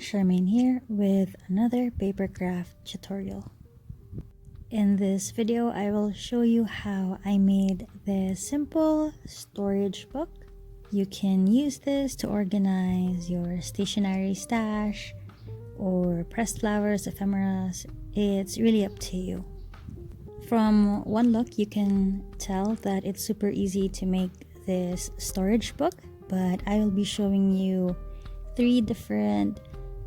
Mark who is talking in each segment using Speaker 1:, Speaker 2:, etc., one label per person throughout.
Speaker 1: Sharmane here with another papercraft tutorial. In this video, I will show you how I made this simple storage book. You can use this to organize your stationery stash or pressed flowers, ephemeras. It's really up to you. From one look, you can tell that it's super easy to make this storage book, but I will be showing you 3 different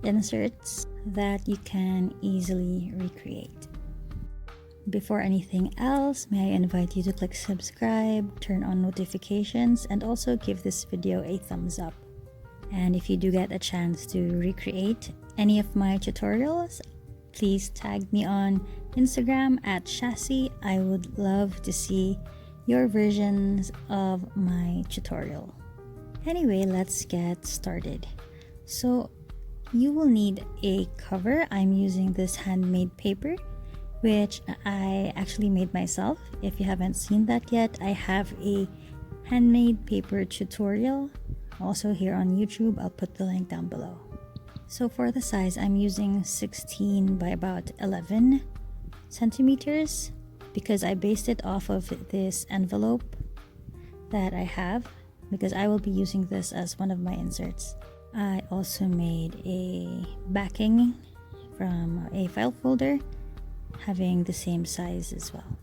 Speaker 1: inserts that you can easily recreate. Before anything else, may I invite you to click subscribe, turn on notifications, and also give this video a thumbs up. And if you do get a chance to recreate any of my tutorials, please tag me on Instagram at Chassis. I would love to see your versions of my tutorial. Anyway, let's get started. So you will need a cover. I'm using this handmade paper, which I actually made myself. If you haven't seen that yet, I have a handmade paper tutorial also here on YouTube. I'll put the link down below. So for the size, I'm using 16 by about 11 centimeters because I based it off of this envelope that I have, because I will be using this as one of my inserts. I also made a backing from a file folder having the same size as well.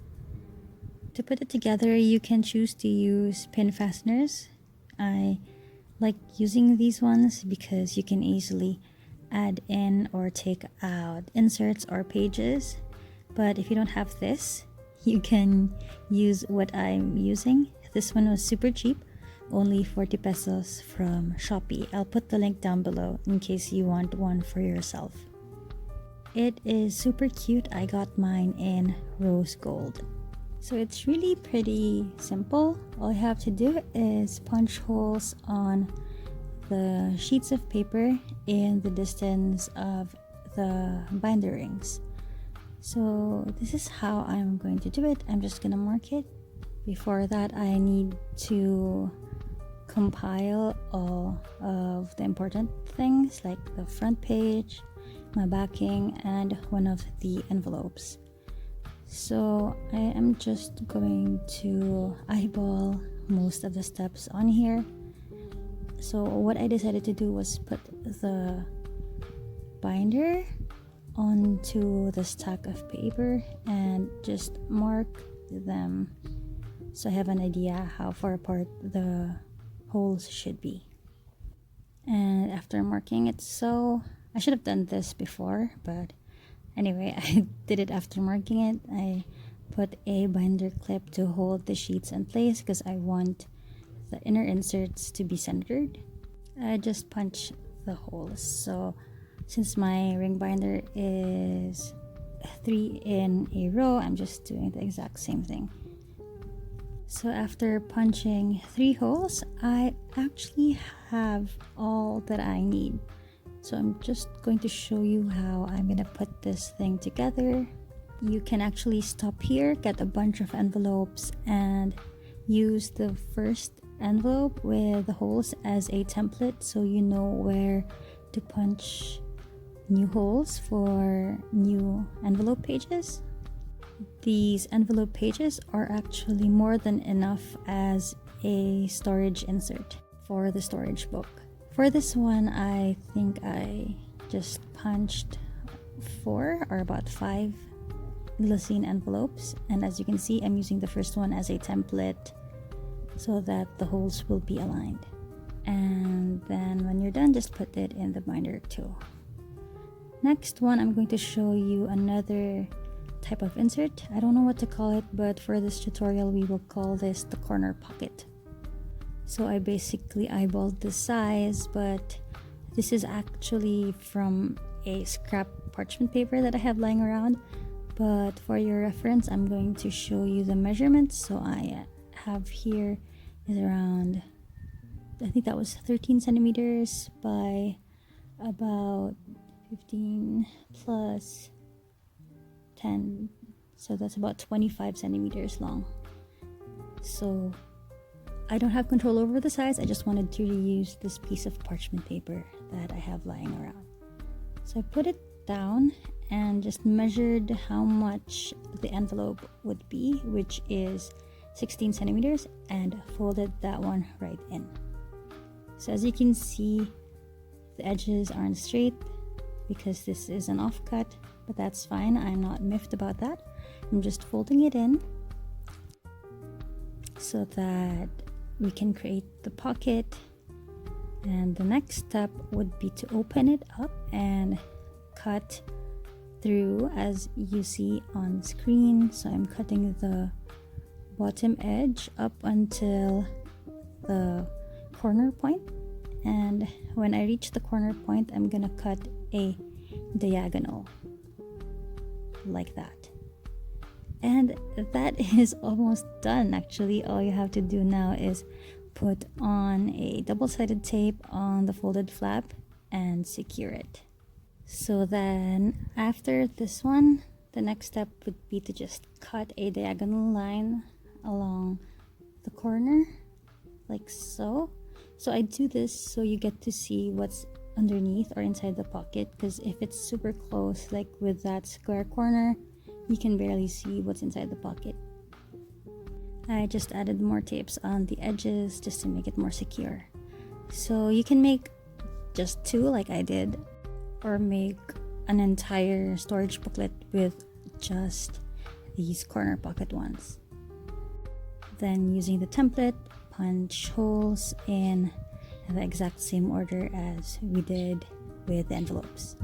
Speaker 1: To put it together, you can choose to use pin fasteners. I like using these ones because you can easily add in or take out inserts or pages. But if you don't have this, you can use what I'm using. This one was super cheap, only 40 pesos from Shopee. I'll put the link down below in case you want one for yourself. It is super cute. I got mine in rose gold. So it's really pretty simple. All you have to do is punch holes on the sheets of paper in the distance of the binder rings. So this is how I'm going to do it. I'm just gonna mark it. Before that, I need to compile all of the important things like the front page, my backing, and one of the envelopes. So I am just going to eyeball most of the steps on here. So what I decided to do was put the binder onto the stack of paper and just mark them so I have an idea how far apart the holes should be. And after marking it, so I should have done this before, but anyway, I did it after marking it. I put a binder clip to hold the sheets in place because I want the inner inserts to be centered. I just punch the holes. So since my ring binder is 3 in a row, I'm just doing the exact same thing. So after punching 3 holes, I actually have all that I need. So I'm just going to show you how I'm gonna put this thing together. You can actually stop here, get a bunch of envelopes, and use the first envelope with the holes as a template so you know where to punch new holes for new envelope pages. These envelope pages are actually more than enough as a storage insert for the storage book. For this one, I think I just punched 4 or about 5 glassine envelopes, and as you can see, I'm using the first one as a template so that the holes will be aligned. And then when you're done, just put it in the binder too. Next one, I'm going to show you another type of insert. I don't know what to call it, but for this tutorial, we will call this the corner pocket. So I basically eyeballed the size, but this is actually from a scrap parchment paper that I have lying around. But for your reference, I'm going to show you the measurements. So I have here is around, I think that was 13 centimeters by about 15 plus 10, so that's about 25 centimeters long. So I don't have control over the size. I just wanted to reuse this piece of parchment paper that I have lying around. So I put it down and just measured how much the envelope would be, which is 16 centimeters, and folded that one right in. So as you can see, the edges aren't straight because this is an offcut, but that's fine. I'm not miffed about that. I'm just folding it in so that we can create the pocket. And the next step would be to open it up and cut through as you see on screen. So I'm cutting the bottom edge up until the corner point, and when I reach the corner point, I'm gonna cut a diagonal like that. And that is almost done. Actually, all you have to do now is put on a double-sided tape on the folded flap and secure it. So then after this one, the next step would be to just cut a diagonal line along the corner like so. So I do this so you get to see what's underneath or inside the pocket, because if it's super close, like with that square corner, you can barely see what's inside the pocket. I just added more tapes on the edges just to make it more secure. So you can make just 2 like I did, or make an entire storage booklet with just these corner pocket ones. Then using the template, punch holes in the exact same order as we did with the envelopes.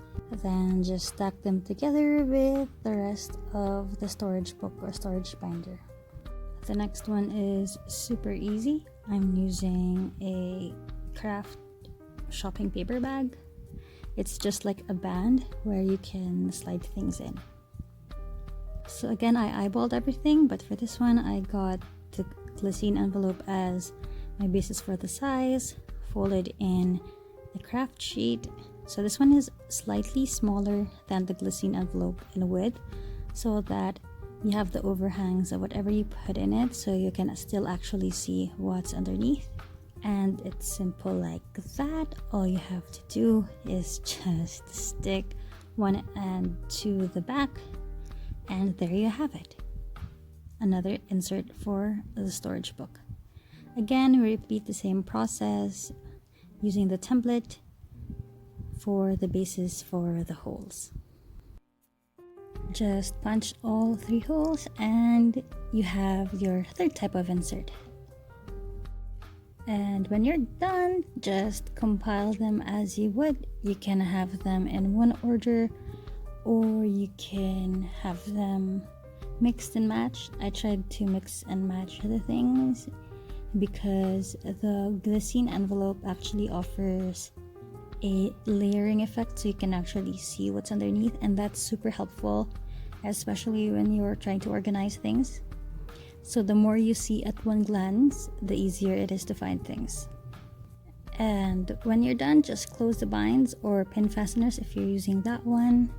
Speaker 1: Then just stack them together with the rest of the storage book or storage binder. The next one is super easy. I'm using a kraft shopping paper bag. It's just like a band where you can slide things in. So again, I eyeballed everything, but for this one I got the glycine envelope as my basis for the size, folded in the kraft sheet. So this one is slightly smaller than the glycine envelope in width, so that you have the overhangs of whatever you put in it, so you can still actually see what's underneath. And it's simple like that. All you have to do is just stick one end to the back, and there you have it. Another insert for the storage book. Again, we repeat the same process using the template for the bases for the holes. Just punch all 3 holes and you have your third type of insert. And when you're done, just compile them as you would. You can have them in one order, or you can have them mixed and matched. I tried to mix and match the things because the glycine envelope actually offers a layering effect, so you can actually see what's underneath, and that's super helpful, especially when you're trying to organize things. So the more you see at one glance, the easier it is to find things. And when you're done, just close the binds or pin fasteners if you're using that one.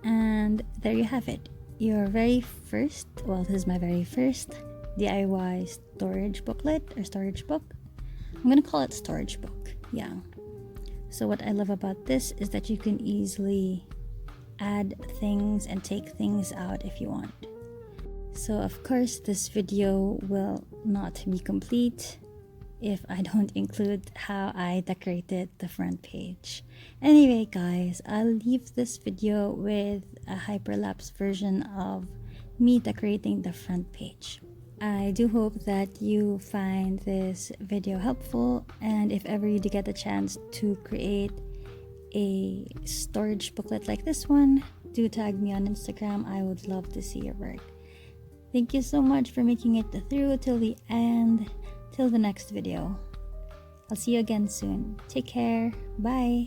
Speaker 1: And there you have it. Your very first, well, this is my very first DIY storage booklet or storage book. I'm gonna call it storage book, yeah. So what I love about this is that you can easily add things and take things out if you want. So of course this video will not be complete if I don't include how I decorated the front page. Anyway guys, I'll leave this video with a hyperlapse version of me decorating the front page. I do hope that you find this video helpful, and if ever you do get the chance to create a storage booklet like this one, do tag me on Instagram. I would love to see your work. Thank you so much for making it through till the end. Till the next video. I'll see you again soon. Take care. Bye.